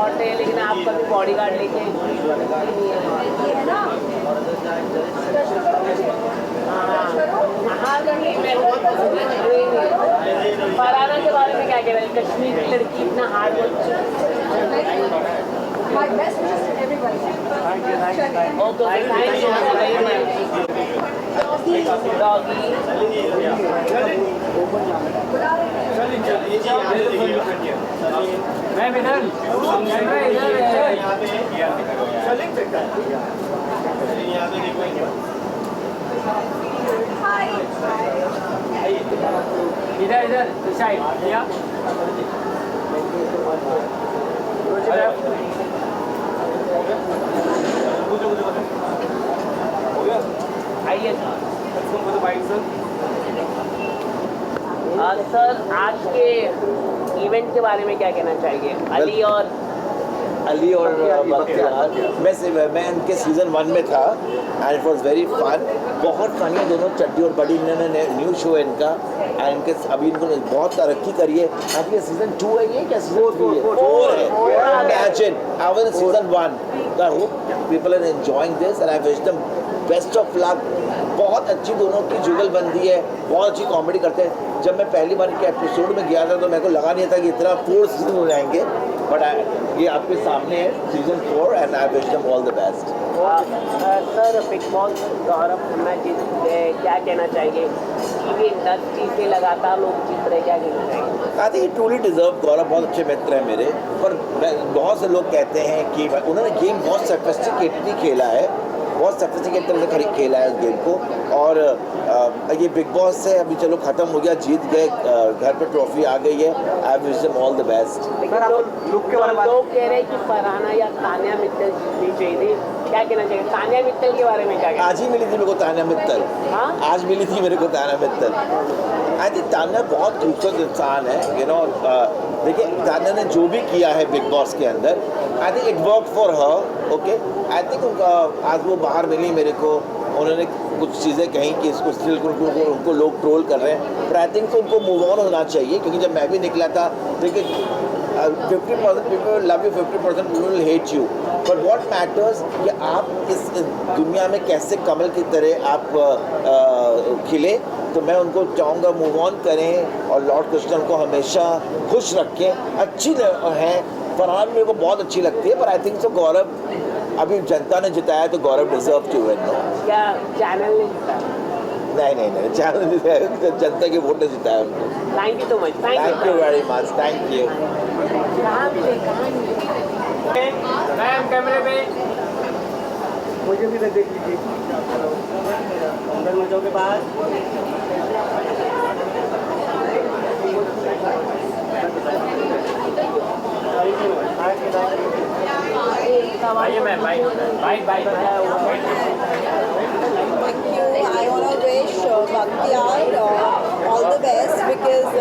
Shot है, लेकिन आप कभी बॉडीगार्ड लेके हाँ नहीं, मैं बहुत पसंद है। फरहाना के बारे में क्या कहना है? कश्मीर की लड़की इतना hard work. My best wishes to everybody. Thank you. Okay, thank you very much. Doggy. मैं इधर इधर साइड या आइए सर, आज के इवेंट के बारे में क्या कहना चाहिए? अली और बख्तियार, मैं इनके सीज़न 1 में था and it was very fun. बहुत फनी है दोनों, चड्डी और बड़ी। इन्होंने न्यू शो है इनका एंड इनके अभी इनको बहुत तरक्की करी है। अभी ये सीज़न 2 है, ये क्या सीज़न 3 है? 4 है। Imagine I was in season 1। I hope people are enjoying this and I wish them best of luck. बहुत अच्छी दोनों की जुगलबंदी है, बहुत अच्छी कॉमेडी करते हैं। जब मैं पहली बार के एपिसोड में गया था तो मेरे को लगा नहीं था कि इतना 4 सीजन हो जाएंगे, बट ये आपके सामने है season 4 and I wish them all the best. Sir, Bigg Boss Gaurav Khanna जीत गए, क्या कहना चाहिए? टीवी इंडस्ट्री से लगातार लोग जीत रहे, क्या कहना चाहिए? I think truly deserve. Gaurav बहुत अच्छे मित्र हैं मेरे, पर बहुत से लोग कहते हैं कि उन्होंने गेम बहुत सोफिस्टिकेटेडली खेला है, बहुत सोफिस्टिकेटेड तरह से खेला है उस गेम को। और ये बिग बॉस से अभी चलो ख़त्म हो गया, जीत गए, घर पे ट्रॉफी आ गई है। आई wish them all the best. लोग कह रहे हैं कि फरहाना या तान्या मित्तल जीतनी चाहिए, क्या कहना चाहिए? तान्या मित्तल के बारे में क्या कहना? आज ही मिली थी मेरे को तान्या मित्तल। हाँ, आज मिली थी मेरे को तान्या मित्तल। आई थिंक तान्या बहुत खूबसूरत इंसान है, यू नो। देखिए, तान्या ने जो भी किया है बिग बॉस के अंदर, I think it work for her. Okay, I think आज वो बाहर मिली मेरे को, उन्होंने कुछ चीज़ें कहीं कि इसको स्टिल उनको लोग ट्रोल कर रहे हैं, पर आई थिंक तो उनको मूव ऑन होना चाहिए। क्योंकि जब मैं भी निकला था, देखिए 50% people love you, 50% people hate you, but what matters कि आप इस दुनिया में कैसे कमल की तरह आप खिले। तो मैं उनको चाहूँगा मूव ऑन करें और लॉर्ड कृष्ण को हमेशा खुश रखें। अच्छी है फरहान, मेरे को बहुत अच्छी लगती है, पर आई थिंक सो गौरव, अभी जनता ने जिताया तो गौरव डिजर्व टू विन। क्या चैनल ने जिताया? नहीं, चैनल ने जिताया, जनता के वोट ने जिताया उनको। Thank you so much. Thank you very much, thank you. कहाँ मिले? मैम कैमरे पे मुझे भी देख लीजिए अंदर मजों के पास। आइए ma'am, bye. I want to wish Bakhtiyar all the best because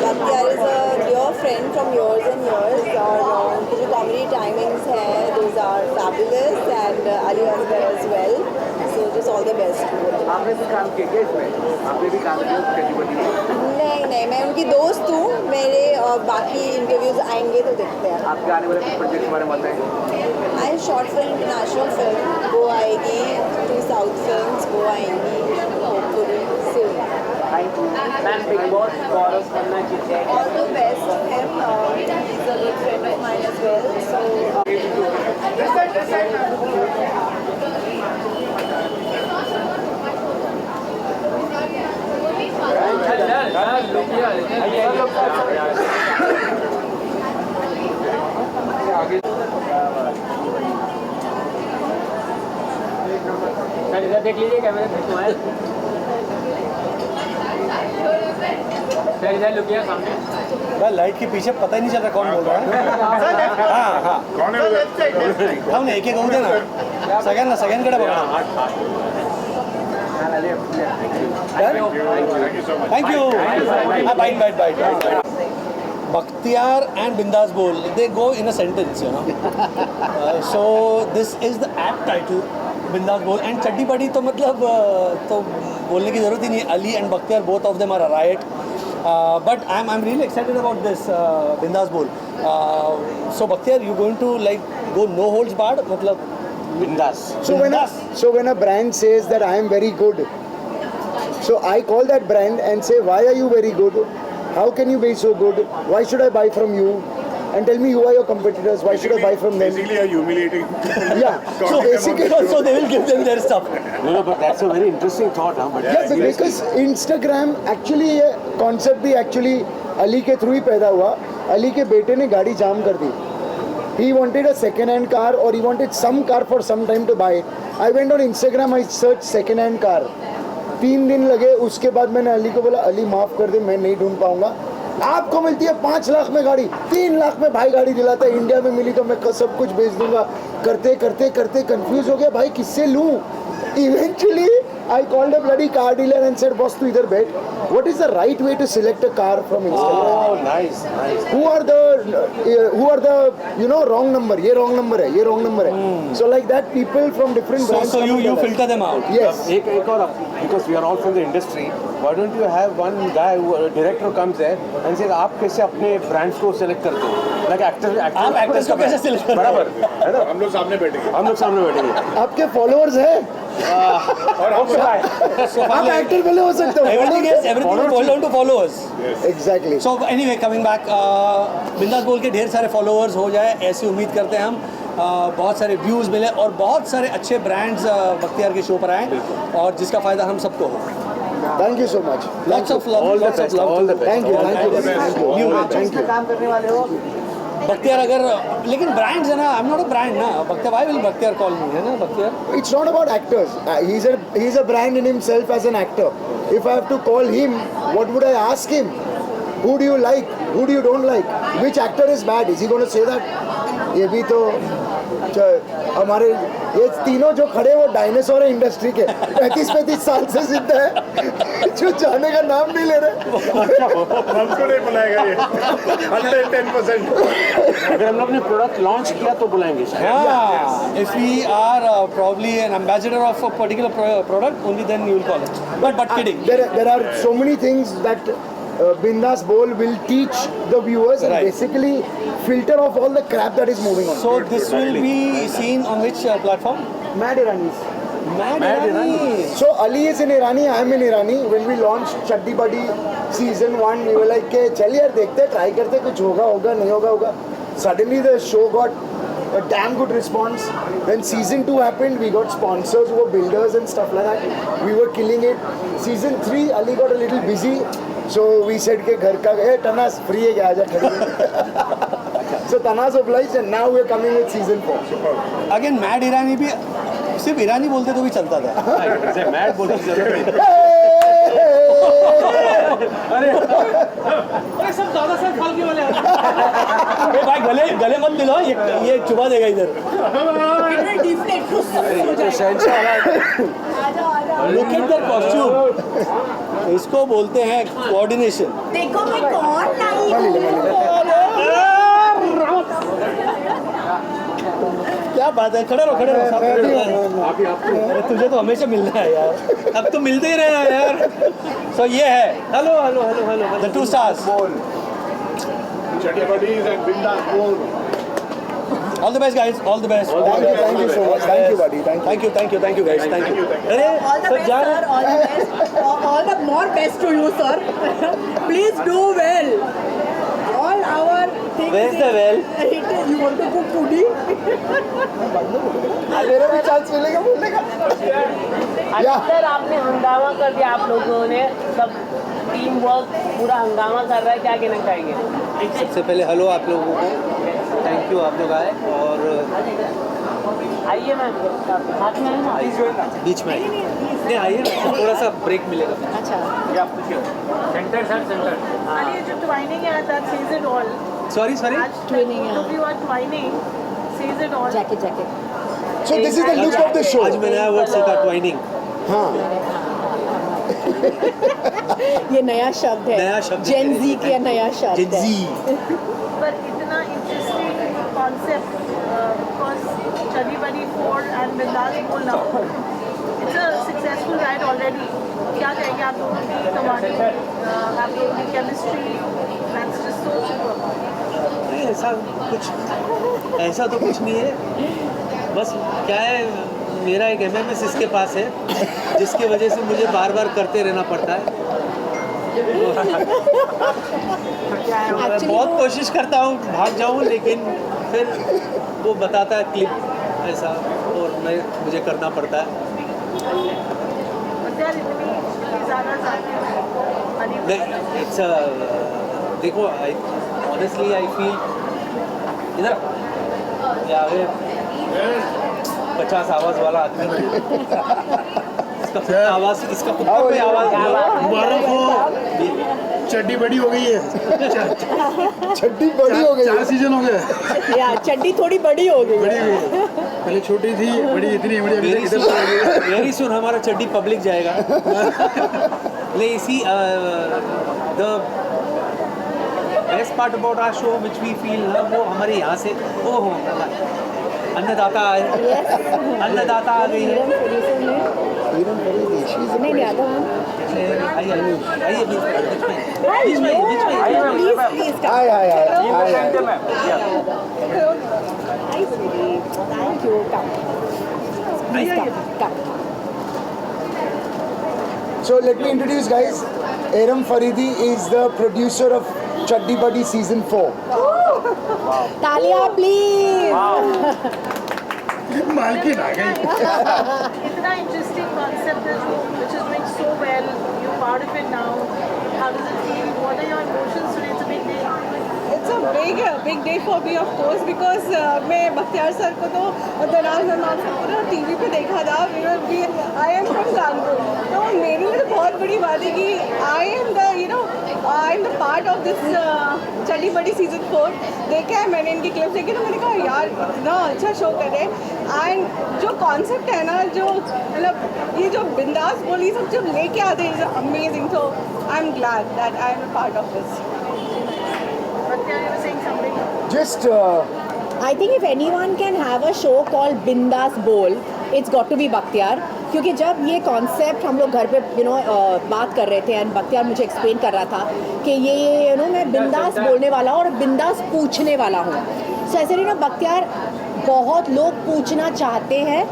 Bakhtiyar is a dear friend from years and years. और उनकी जो कॉमेडी टाइमिंग्स हैं, those are fabulous, and Ali Asghar as well. So just all the best. आपने भी काम किया क्या इसमें? आपने भी काम किया कैटेगरी में? नहीं, मैं उनकी दोस्त हूँ। मेरे बाकी इंटरव्यूज आएंगे तो देखते हैं। आपके आने वाले प्रोजेक्ट के बारे में बताएं। I short film, international film वो आएगी, 2 साउथ फिल्म्स वो आएंगी hopefully soon. Thank you ma'am. Bigg Boss Gaurav Khanna जीत गए, All the best to him. He's a good friend of mine as well. So sir इधर देख लीजिए, कैमरे पे स्माइल। सर इधर लुकिया सामने। लाइट के पीछे पता ही नहीं चल रहा कौन बोल रहा है। हाँ, कौन है? हम एक एक होते ना, सेकंड कड़ा बघा। Thank you. बाइट। Bakhtiyar and Bindas Bol, they go in a sentence, you know. So this is the apt title, Bindas Bol. And Chaddi Badi तो मतलब तो बोलने की ज़रूरत ही नहीं। Ali and Bakhtiyar, both of them are a riot. But I'm really excited about this Bindas Bol. So Bhaktiyar, you going to like go no holds barred? मतलब बिंदास. So when a brand says that I am very good, so I call that brand and say, why are you very good? How can you be so good? Why should I buy from you? And tell me who are your competitors? Why should I buy from them? Basically, a humiliating. Yeah. So basically, so they will give them their stuff. No, but that's a very interesting thought, huh? But yeah, because Instagram actually ये concept भी actually Ali के through ही पैदा हुआ. अली के बेटे ने गाड़ी जाम कर दी. He wanted a second-hand car or he wanted some car for some time to buy. I went on Instagram, I searched second-hand car. 3 दिन लगे, उसके बाद मैंने अली को बोला अली माफ़ कर दे, मैं नहीं ढूंढ पाऊंगा. आपको मिलती है 5 लाख में गाड़ी, 3 लाख में भाई गाड़ी दिलाता है, इंडिया में मिली तो मैं सब कुछ बेच दूंगा. करते करते करते कंफ्यूज हो गया भाई किससे लूँ. Eventually, I called a bloody car dealer and said, boss, tu idhar bet. What is the right way to select a car from Instagram? Oh, nice. Who are the wrong number? ये wrong number है, ये wrong number है. So like that, people from different brands. So you filter them out. Yes. एक और, because we are all from the industry, why don't you have one guy, a director who comes there and says, आप कैसे अपने brands को select करते हो? Like actors आप actors को कैसे select करते हो? बराबर, है ना? हम लोग सामने बैठेंगे. हम लोग सामने बैठेंगे. आपके followers हैं? और हम आप actor पहले हो सकते हो. Everything boils down to followers. Exactly. So anyway, coming back, बिंदास बोल के ढेर सारे followers हो जाए ऐसी उम्मीद करते हैं हम. बहुत सारे व्यूज़ मिले और बहुत सारे अच्छे ब्रांड्स बख्तियार के शो पर आए और जिसका फ़ायदा हम सबको हो. Thank you so much. Lots of love. All the best. All the best. Thank you. काम करने वाले हो. बख्तियार अगर लेकिन ब्रांड्स है ना, I am not a brand ना. Bakhtiyar, why will Bakhtiyar call me, है ना Bakhtiyar? It's not about actors. He's a brand in himself as an actor. If I have to call him, what would I ask him? Who do you like? Who do you don't like? Which actor is bad? Is he going to say that? ये भी तो हमारे ये तीनों जो खड़े वो dinosaur है इंडस्ट्री के. 35 साल से जिंदा है, जो जाने का नाम नहीं ले रहे. हमको नहीं बुलाएगा ये. 110%. अगर हम लोग ने प्रोडक्ट लॉन्च किया तो बुलाएंगे शायद. Yeah. If we are probably an ambassador of a particular product, only then you will call it. But kidding. There are so many things that Bindas Bowl will teach the viewers and Right. basically filter off all the crap that is moving on. So this will be seen on which platform? Mad Iranis. Mad Irani. So Ali is in Irani, I am in Irani. When we launched Chaddi Buddy season 1, we were like, "के चल यार देखते हैं, try करते हैं, कुछ होगा नहीं होगा." Suddenly the show got a damn good response. When season 2 happened, we got sponsors who were builders and stuff like that. We were killing it. Season 3, Ali got a little busy. So we said के घर का Tanas free है क्या आजा खड़ी. So Tanas obliged and now we are coming with season 4. Again, Mad Irani भी सिर्फ ईरानी बोलते तो भी चलता था. मैड बोलते सब दादा साहब फालतू वाले. भाई गले मत मिलो, ये चुबा देगा इधर. Look at their costume. इसको बोलते हैं कोऑर्डिनेशन. देखो मैं कौन लाई. क्या बात है, खड़े रहो. अरे तुझे तो हमेशा मिलना है यार, अब तो मिलते ही रहे यार. So ये है. Hello. The 2 stars. Chaddi Buddies and Bindas Bowl. All the best guys. All the best. Thank you so much. Thank you buddy. Thank you. Thank you guys. Thank you. अरे All the best, sir. All the best. All the more best to you, sir. Please do well. All our things. Where's the well? You want to cook foodie? मेरा भी chance मिलेगा बोलने का. Sir आपने हंगामा कर दिया, आप लोगों ने सब टीम वर्क पूरा हंगामा कर रहा है, क्या कहना चाहेंगे? सबसे पहले हेलो आप लोगों को, थैंक यू आप लोग आए. और आइए मैम, साथ में है ना? बीच में नहीं आइए, थोड़ा सा ब्रेक मिलेगा. Centre sir centre. And you just twining and that says it all. Sorry Twinning, yeah. If you are twining, says it all. Jacket. So this is the look of the show. आज मैंने नया word सीखा, ट्वाइनिंग. हाँ. ये नया शब्द है. नया शब्द है. Gen Z का नया शब्द है. Gen Z. But इतना interesting concept because Chaddi Buddy 4 and Bindas Bowl now. It's a successful ride already. क्या कहेंगे आप लोगों की कमांड, आप लोगों की chemistry? That's just so super. नहीं ऐसा तो कुछ नहीं है, बस क्या है, मेरा एक MMS इसके पास है जिसकी वजह से मुझे बार बार करते रहना पड़ता है। मैं बहुत कोशिश करता हूँ भाग जाऊँ, लेकिन फिर वो बताता है क्लिप ऐसा, और मुझे करना पड़ता है। इट्स देखो, ऑनेस्टली आई फील इधर 50 आवाज वाला आदमी इसका कुत्ता कोई आवाज मुबारक हो, चड्डी बड़ी हो गई है। छड्डी बड़ी हो गई, 4 सीजन हो गए। या चड्डी थोड़ी बड़ी हो गई बड़ी हुई है, पहले छोटी थी, बड़ी इतनी बड़ी अभी तक इधर वेरी सुन हमारा चड्डी पब्लिक जाएगा। ले इसी the best part about our show which we feel वो हमारे यहाँ से अन्नदाता अन्नदाता आ गई है। नहीं आता आइए बीच में thank you, So let me introduce guys. Eram Faridi is the producer of Chaddi Buddy season 4. तालियां प्लीज। मालकिन आ गई। इतना इंटरेस्टिंग कॉन्सेप्ट है जो which is doing so well. You're part of it now. How does it feel? What are your emotions today? It's a big day. It's a big day for me, of course, because मैं Bakhtiyar sir को तो दराज नमाज को पूरा TV पे देखा था। आई एम फ्रॉम कानपुर, तो मेरे लिए बहुत बड़ी बात है कि I am the part of this चड्डी बड़ी सीजन 4। देखा है मैंने इनकी क्लिप देखी, तो मैंने कहा यार इतना अच्छा शो कर रहे हैं। एंड जो कॉन्सेप्ट है ना, जो मतलब ये जो बिंदास बोली सब जब लेके आते हैं, is amazing. So I am glad that I am a part of this. Just I think if anyone can have a show called Bindas Bowl, it's got to be Bakhtiyar. क्योंकि जब ये कॉन्सेप्ट हम लोग घर पे बात कर रहे थे, एंड बख्तियार मुझे एक्सप्लेन कर रहा था कि ये मैं बिंदास बोलने वाला हूँ और बिंदास पूछने वाला हूँ। सो ऐसे बख्तियार बहुत लोग पूछना चाहते हैं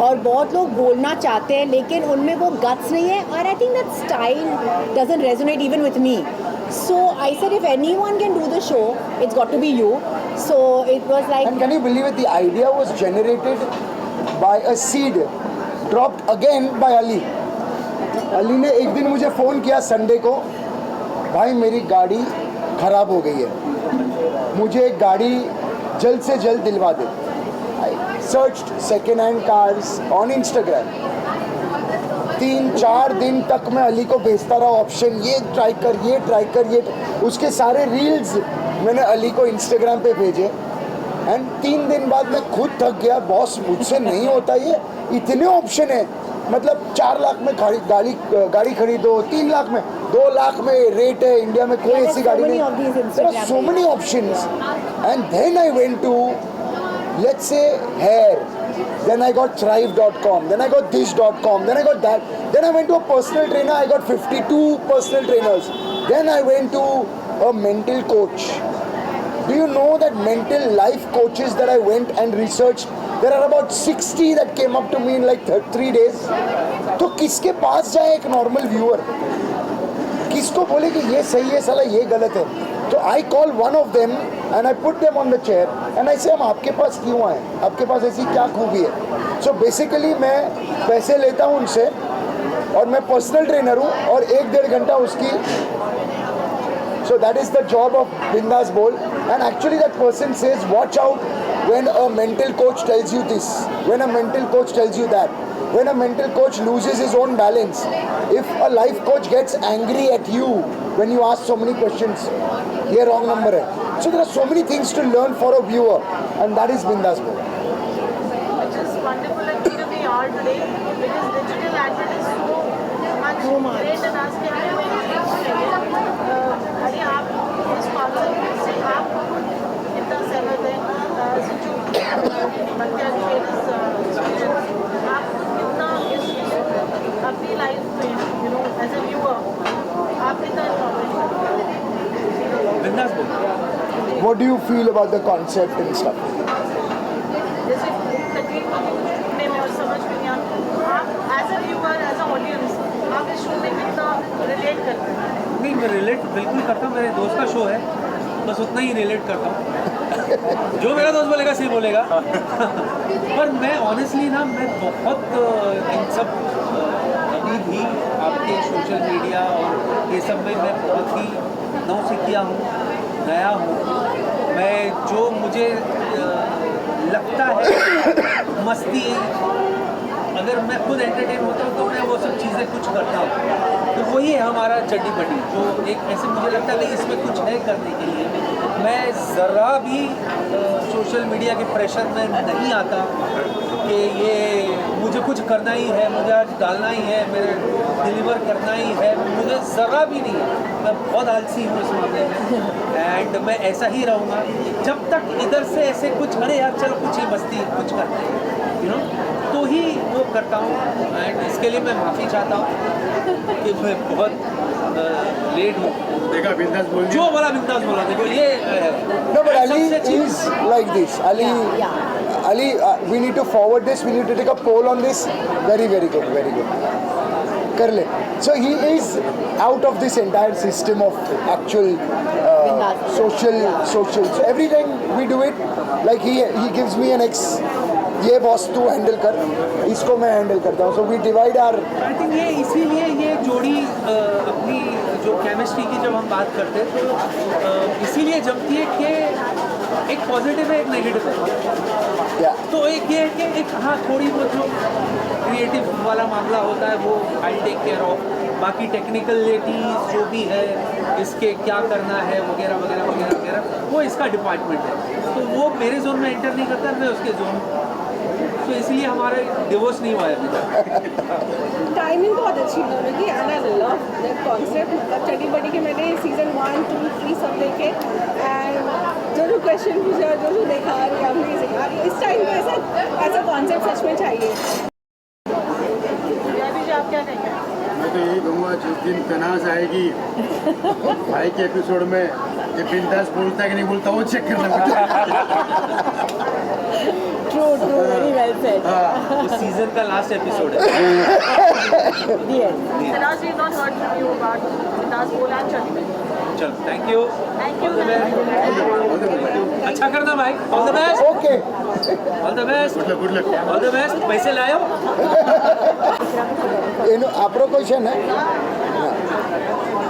और बहुत लोग बोलना चाहते हैं, लेकिन उनमें वो गट्स नहीं है, और I think that style doesn't resonate even with me. So I said if anyone can do the show, it's got to be you. So it was like... And can you believe it? The idea was generated by a seed dropped again by Ali. Ali ने एक दिन मुझे phone किया Sunday को, भाई मेरी गाड़ी ख़राब हो गई है, मुझे एक गाड़ी जल्द से जल्द दिलवा दे। I searched second hand cars on Instagram. 3-4 दिन तक मैं अली को भेजता रहा ऑप्शन, ये ट्राई कर ये। उसके सारे रील्स मैंने अली को इंस्टाग्राम पे भेजे, एंड 3 दिन बाद मैं खुद थक गया, बॉस मुझसे नहीं होता ये, इतने ऑप्शन है, मतलब 4 लाख में गाड़ी खरीदो, 3 लाख में, 2 लाख में रेट है, इंडिया में कोई ऐसी गाड़ी नहीं। There are so many options, and then I went to, let's say, hair. Then I got Thrive.com, then I got this.com, then I got that. Then I went to a personal trainer, I got 52 personal trainers. Then I went to a mental coach. Do you know that mental life coaches that I went and researched, there are about 60 that came up to me in like 3 days. तो किसके पास जाए एक normal viewer, किसको बोले कि ये सही है साला ये गलत है? तो I call one of them and I put them on the chair and I से हम आपके पास क्यों आए, आपके पास ऐसी क्या खूबी है? सो बेसिकली मैं पैसे लेता हूँ उनसे, और मैं पर्सनल ट्रेनर हूँ, और 1-1.5 घंटा उसकी। So that is the job of Bindas Bowl, and actually that person says watch out when a mental coach tells you this, when a mental coach tells you that, when a mental coach loses his own balance, if a life coach gets angry at you when you ask so many questions, ये wrong number है. So there are so many things to learn for a viewer, and that is Bindas Bowl. Which is wonderful and need to be hard today, because digital advert is so much great and us can do anything. अरे आप इस concept से आप इतना सहमत हैं, बख्तियार जी आप कितना अपनी लाइफ में एज ए व्यूअर आप कितना बिंदास बोल what do you feel about the concept and stuff? जैसे तकलीफ सुनने में और समझ में नहीं आता, आप as a viewer as a audience आप इस शो में कितना रिलेट करते हैं? नहीं, मैं रिलेट बिल्कुल करता हूँ, मेरे दोस्त का शो है, बस उतना ही रिलेट करता हूँ। जो मेरा दोस्त बोलेगा सही बोलेगा। पर मैं ऑनेस्टली ना, मैं बहुत इन सब अभी भी आपके सोशल मीडिया और ये सब में मैं बहुत ही नौसिखिया हूँ, नया हूँ। मैं जो मुझे लगता है मस्ती, अगर मैं खुद एंटरटेन होता हूँ तो मैं वो सब चीज़ें कुछ करता हूँ। तो वही है हमारा चड्डी बड्डी, जो एक ऐसे मुझे लगता है कि इसमें कुछ है करने के लिए। मैं ज़रा भी सोशल मीडिया के प्रेशर में नहीं आता कि ये मुझे कुछ करना ही है, मुझे आज डालना ही है, मेरे डिलीवर करना ही है, मुझे ज़रा भी नहीं है। मैं बहुत आलसी हूँ इस मामले में, एंड मैं ऐसा ही रहूँगा जब तक इधर से ऐसे कुछ, अरे यार चलो कुछ ही मस्ती कुछ करते हैं, यू नो, तो ही वो करता हूँ। एंड इसके लिए मैं माफ़ी चाहता हूँ कि मैं बहुत लेट हूँ। देखा बिंदास बोल जो बोला बिंदास बोला, देखो ये No, but Ali is like this. Ali, we need to forward this. We need to take a poll on this. Very, very good, very good. कर ले. So he is out of this entire system of actual social. So every time we do it, like he gives me an X. ये boss तू handle कर, इसको मैं handle करता हूँ. So we divide our. I think ये इसीलिए ये जोड़ी अपनी जो केमिस्ट्री की जब हम बात करते हैं तो इसीलिए जमती है कि एक पॉजिटिव है एक नेगेटिव है। तो एक ये है कि एक हाँ थोड़ी बहुत जो क्रिएटिव वाला मामला होता है वो आई टेक केयर ऑफ, बाकी टेक्निकलिटीज जो भी है इसके क्या करना है वगैरह वगैरह वगैरह वगैरह वो इसका डिपार्टमेंट है। तो वो मेरे जोन में एंटर नहीं करता, मैं उसके जोन, तो इसलिए हमारे डिवोर्स नहीं हुआ है अभी तक। टाइमिंग बहुत अच्छी दोनों की, and I love that concept. मतलब चड्डी बड्डी के मैंने सीजन 1, 2, 3 सब देखे, एंड जो क्वेश्चन पूछा, जो देखा, अमेजिंग। इस टाइम पे ऐसा कॉन्सेप्ट सच में चाहिए। यानी आप क्या कहेंगे? मैं तो यही कहूँगा जिस दिन तनाज आएगी भाई के एपिसोड में, ये बिंदास बोलता है कि नहीं बोलता वो चेक करना। True, very well said. इस सीजन का लास्ट एपिसोड है। Siraz, we've not heard from you about Binas Bol and Chandi Badi. चलो, थैंक यू। Thank you. अच्छा करना भाई, all the best. Okay. All the best, good luck. All the best. पैसे लायो। आपको question है?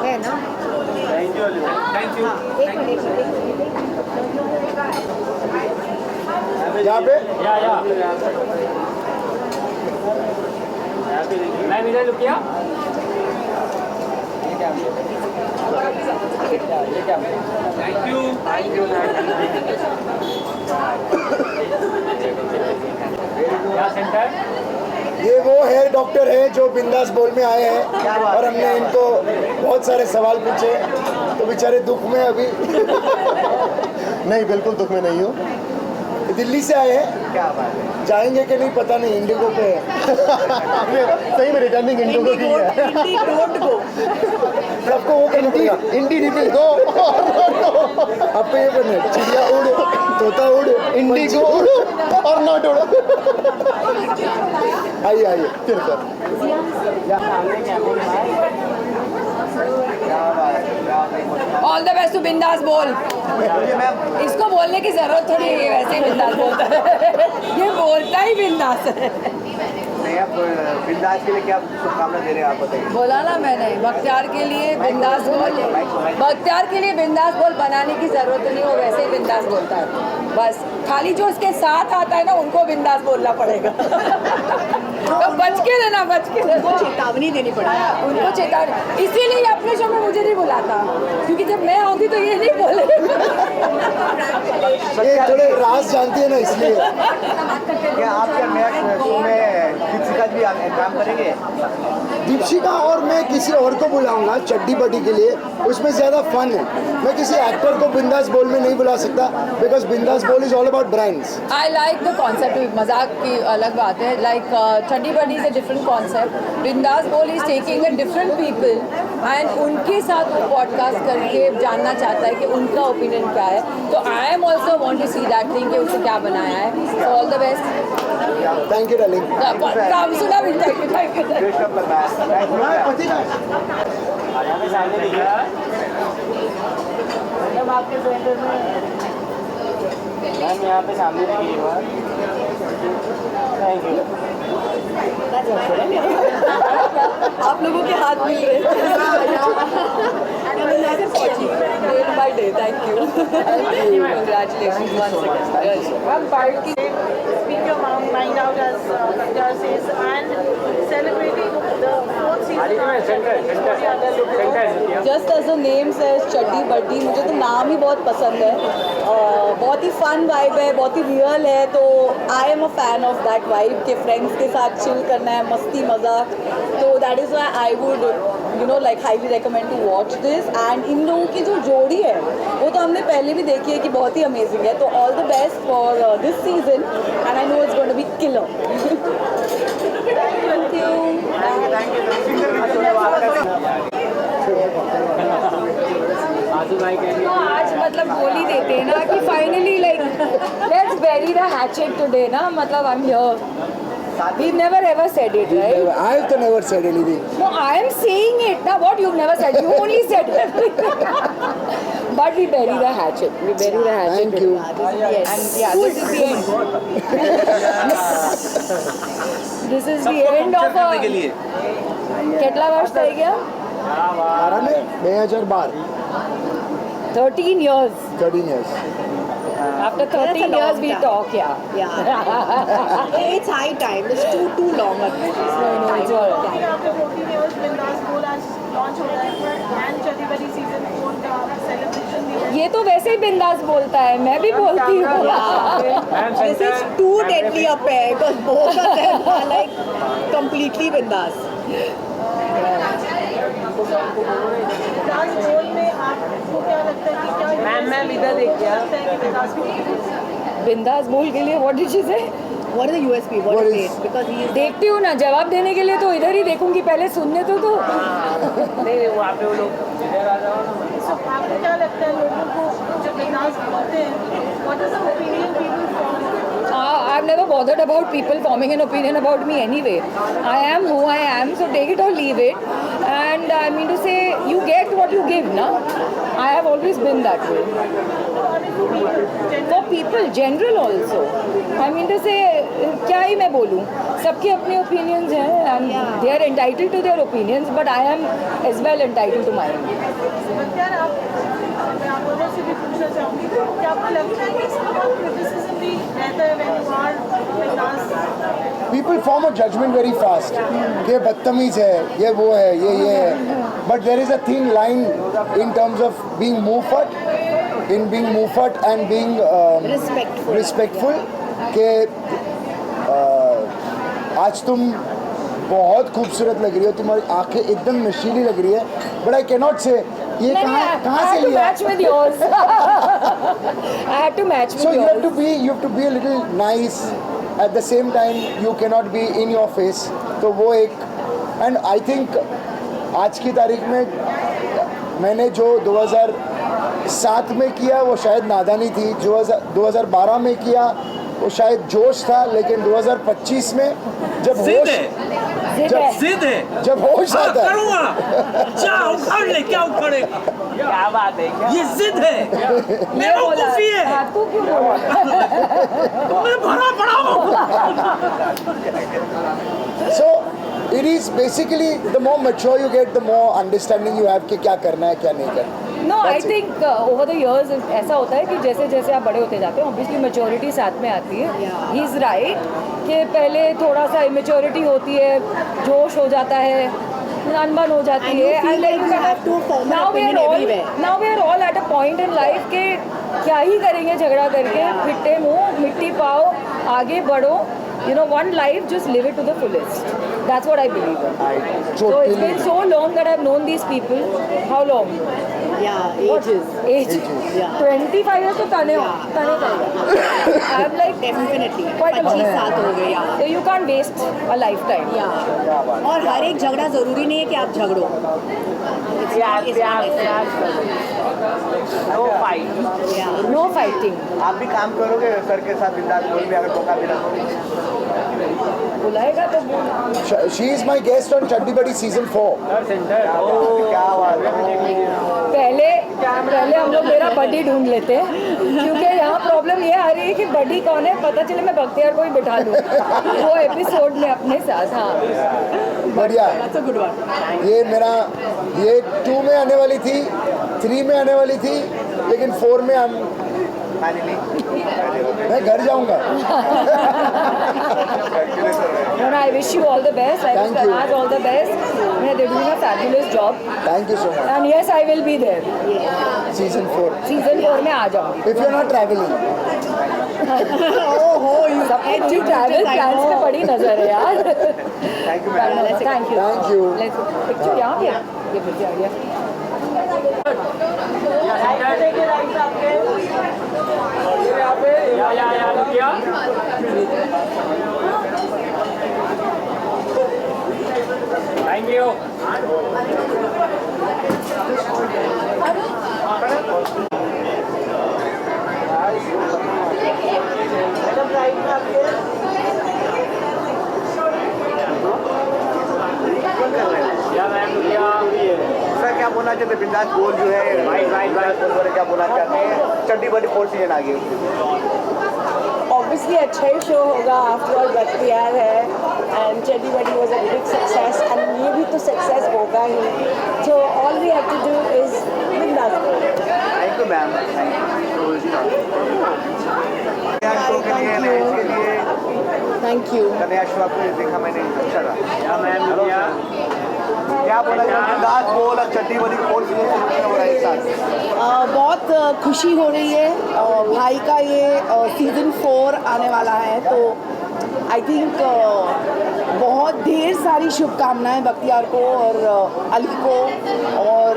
है ना? Thank you. यहाँ पे मैं इधर लुक किया। Thank you. क्या सेंटर? ये वो हेयर डॉक्टर है जो बिंदास बोल में आए हैं और हमने इनको बहुत सारे सवाल पूछे, तो बेचारे दुख में अभी। नहीं, बिल्कुल दुख में नहीं हूँ। दिल्ली से आए हैं, क्या बात है, जाएंगे कि नहीं पता नहीं, इंडिगो पे है। सही में रिटर्निंग इंडिगो की है। सबको वो करना पड़ेगा, इंडी डिपिल गो। आपको ये करना है, चिड़िया उड़, तोता उड़, इंडिगो उड़ और नॉट उड़। आइए फिर sir. All the best to Bindas Bol. इसको बोलने की जरूरत थोड़ी है, वैसे ही बिंदास बोलता है। ये बोलता ही बिंदास है। आप बिंदास के लिए क्या शुभकामना दे रहे हैं, आप बताइए। बोला ना मैंने, बख्तियार के लिए बिंदास बोल, बख्तियार के लिए बिंदास बोल बनाने की जरूरत नहीं, वो वैसे ही बिंदास बोलता है। बस खाली जो उसके साथ आता है ना, उनको बिंदास बोलना पड़ेगा। तो बच के रहना, बच के रहना। उनको चेतावनी देनी पड़ेगी, उनको चेतावनी। इसीलिए अपने शो में मुझे नहीं बुलाता, क्योंकि जब मैं आऊँगी तो ये नहीं बोले। ये थोड़े राज जानती है ना, इसलिए। क्या आप क्या नया शो में किसी का भी काम करेंगे? दीपशिका और मैं किसी और को बुलाऊंगा चड्डी बड्डी के लिए, उसमें ज़्यादा फन है। मैं किसी एक्टर को बिंदास बोल में नहीं बुला सकता, बिकॉज बिंदास बोल is all about brands. I like the concept, मजाक की अलग बात है, like चड्डी बड्डी is a different concept, बिंदास बोल is taking a different people and उनके साथ वो पॉडकास्ट करके जानना चाहता है कि उनका ओपिनियन क्या है, तो I am also want to see that thing कि उसने क्या बनाया है। So all the best। Thank you darling. काम सुना भी, थैंक यू थैंक यू। आपके सेंटर में मैम यहाँ पे सामने देखिए बार। Thank you. आप लोगों के हाथ मिल रहे day by day. Thank you, congratulation once again। One part speak your mind out as Punjab says and celebrating the 4th season। Just as a name says Chaddi बड्डी, मुझे तो नाम ही बहुत पसंद है। बहुत ही फन वाइब है, बहुत ही रियल है, तो I am a fan of that vibe के फ्रेंड्स के साथ चिल करना है, मस्ती मजाक, तो that is why I would like highly recommend to watch this. And इन लोगों की जो जोड़ी है वो तो हमने पहले भी देखी है कि बहुत ही अमेजिंग है, तो all the best for this season and I know it's going to be killer. Thank you. आज मतलब बोल ही देते हैं ना कि finally like let's bury the hatchet today ना, मतलब I'm here। We've never ever said it, right? I have to never said anything. No, I am saying it. Now what you've never said, you only said everything. But we bury the hatchet. We bury the hatchet. Thank you. And yeah, this is the end. This is the end of a. કેટલા વર્ષ થઈ ગયા? 2012 13 years. 13 years. After 13 years we talk, yeah. It's high time. It's too long. No, it's all right. After 14 years, Bindaas Bowl आज launch हो रहा है and चड्डी बड्डी season 4 का celebration भी है। ये तो वैसे ही बिंदास बोलता है, मैं भी बोलती हूँ। This is too deadly a pair because both of them are like completely bindas। बिंदास बोल में आपको क्या लगता है कि क्या मैम इधर देखिए। बिंदास बोल के लिए व्हाट डिड शी से? What is the USP? What is it? Because he is देखती हूँ ना, जवाब देने के लिए तो इधर ही देखूंगी, पहले सुनने तो दो। नहीं वहाँ पे वो लोग इधर आ जाओ ना। So, आपको क्या लगता है लोगों को जब बिंदास बोलते हैं what is the opinion people form? I've never bothered about people forming an opinion about me anyway. I am who I am, so take it or leave it. And I mean to say, you get what you give, na? I have always been that way. For people, general also. I mean to say, क्या ही मैं बोलूँ? सबके अपने opinions हैं, and they are entitled to their opinions, but I am as well entitled to mine. यार मैं आप लोगों से भी पूछना चाहूँगी कि आपको लगता है कि इसमें बहुत criticism भी रहता है when you are बिंदास? People form a judgment very fast. ये बदतमीज है, ये वो है, ये है. But there is a thin line in terms of being muffat, and being respectful. कि आज तुम बहुत खूबसूरत लग रही हो, तुम्हारी आंखें एकदम नशीली लग रही है, बट आई कैनॉट से ये कहाँ से लिया? Match with yours. I had to match with So yours. you have to be a little nice. At the same time, you cannot be in your face. तो वो एक, and I think आज की तारीख में मैंने जो 2007 में किया वो शायद नादानी थी, जो 2012 में किया वो शायद जोश था, लेकिन 2025 में जब होश जब होश आता है, क्या उखाड़ ले, क्या उखाड़ेगा? क्या बात है क्या? ये जिद है, मेरा कुफी है, तू क्यों बोला? मैं भरा पड़ा हूँ। so it is basically the more mature you get, the more understanding you have कि क्या करना है क्या नहीं करना. No, I think over the years ऐसा होता है कि जैसे जैसे आप बड़े होते जाते हैं, obviously maturity साथ में आती है. He is right कि पहले थोड़ा सा immaturity होती है, जोश हो जाता है, अनबन हो जाती है. And like you have to form an opinion everywhere. now we are all at a point in life के क्या ही करेंगे झगड़ा करके, फिट्टे मुँह मिट्टी पाओ, आगे बढ़ो. You know, one life, just live it to the fullest. That's what I believe in. I So it's totally been so long that I've known these people. How long? Yeah, What? ages. Age. Yeah. 25 years to tane I'm like Definitely. quite a 25 lot. साल तो हो गए यार. So you can't waste a lifetime. Yeah. और हर एक झगड़ा जरूरी नहीं है कि आप झगड़ो. प्यार प्यार प्यार no fight Yeah. No fighting. आप भी काम करोगे सर के साथ बिंदास बोल में अगर मौका मिला बुलाएगा तो बोल. she is my guest on Chaddi Badi season 4. क्या बात है पहले हम लोग मेरा बडी ढूंढ लेते हैं क्योंकि यहाँ प्रॉब्लम ये आ रही है कि बडी कौन है पता चले मैं बख्तियार को ही बिठा लूँ वो एपिसोड में अपने साथ. हाँ बढ़िया. That's a good one. ये मेरा ये 2 में आने वाली थी, 3 में आने वाली थी, लेकिन 4 में हम मैं घर जाऊंगा. No, I wish you all the best. I wish Thank you. Tanaz all the best. They're doing a fabulous job. Thank you so much. And yes, I will be there. Season 4. Season 4 में आ जाऊंगी. If you're not traveling. सबकी travel plans पे बड़ी नजर है यार. Thank you ma'am Thank you. Thank you. Let's picture यहाँ पे ये picture आ गया. थैंक यू सर क्या बोलना चाहते बिंदास बोल जो है क्या बोलना चाहते हैं चड्डी बड़ी 4 सीजन आ गई Obviously अच्छा ही शो होगा. आफ्टर ऑल बख्तियार है and Chaddi buddy was a big success and ये भी तो सक्सेस होगा ही. So all we have to do is bindaas. Thank you ma'am thank you. कन्या शो आपको देखा मैंने अच्छा रहा क्या बोला बिंदास बोल और चड्डी बड़ी 4 सीजन हो रहा है एक साथ. बहुत खुशी हो रही है. भाई का ये सीज़न 4 आने वाला है तो आई थिंक बहुत ढेर सारी शुभकामनाएं बख्तियार को और अली को और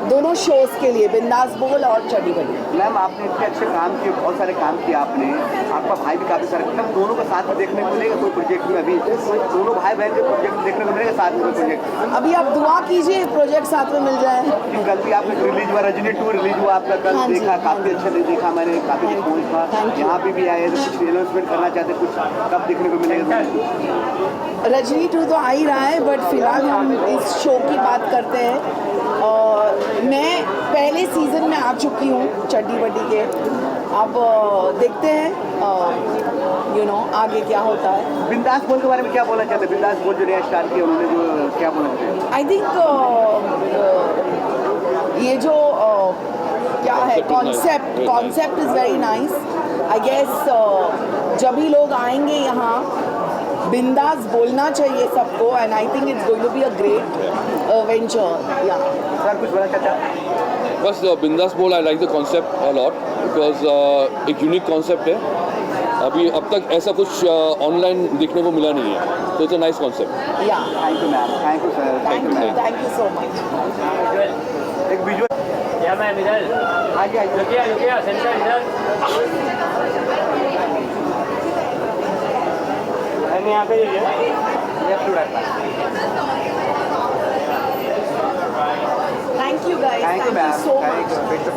दोनों शोज़ के लिए बिंदास बोल और चड्डी बडी. मैम आपने इतने अच्छे काम किए बहुत सारे काम किए आपने आपका भाई भी काफ़ी सारे हम दोनों का साथ में देखने को मिलेगा कोई प्रोजेक्ट में अभी दोनों भाई बहन के प्रोजेक्ट देखने को मिलेगा साथ में प्रोजेक्ट अभी आप दुआ कीजिए प्रोजेक्ट साथ में मिल जाए. कल भी आपने रिलीज हुआ रजनी 2 रिलीज हुआ आपका कल हाँ जी, देखा काफ़ी अच्छा देखा मैंने काफ़ी रिस्पॉन्स था यहाँ पे भी आए तो कुछ एनाउंसमेंट करना चाहते कुछ कब देखने को मिलेगा. रजनी 2 तो आ ही रहा है बट फिलहाल हम इस शो की बात करते हैं. और मैं पहले सीज़न में आ चुकी हूँ चड्डी बड्डी के. अब देखते हैं आगे क्या होता है. बिंदास बोल के बारे में क्या बोलना चाहते हैं बिंदास बोल जो नया स्टार्ट किया उन्होंने जो क्या बोलना चाहते हैं. आई थिंक ये जो क्या है concept is very nice. I guess जब भी लोग आएंगे यहाँ बिंदास बोलना चाहिए सबको and I think it's going to be a great venture. या सर कुछ बोलना चाहते हैं. बस Bindas Bol I like the concept a lot because एक यूनिक कॉन्सेप्ट है. अभी अब तक ऐसा कुछ ऑनलाइन देखने को मिला नहीं है तो इट्स अ नाइस कॉन्सेप्ट. या thank you ma'am thank you sir thank you so much. एक विजुअल या मैम इधर हाँ जी रुकिए सेंटर इधर यहाँ पे Thank you guys. Thank you ma'am so much. Thank you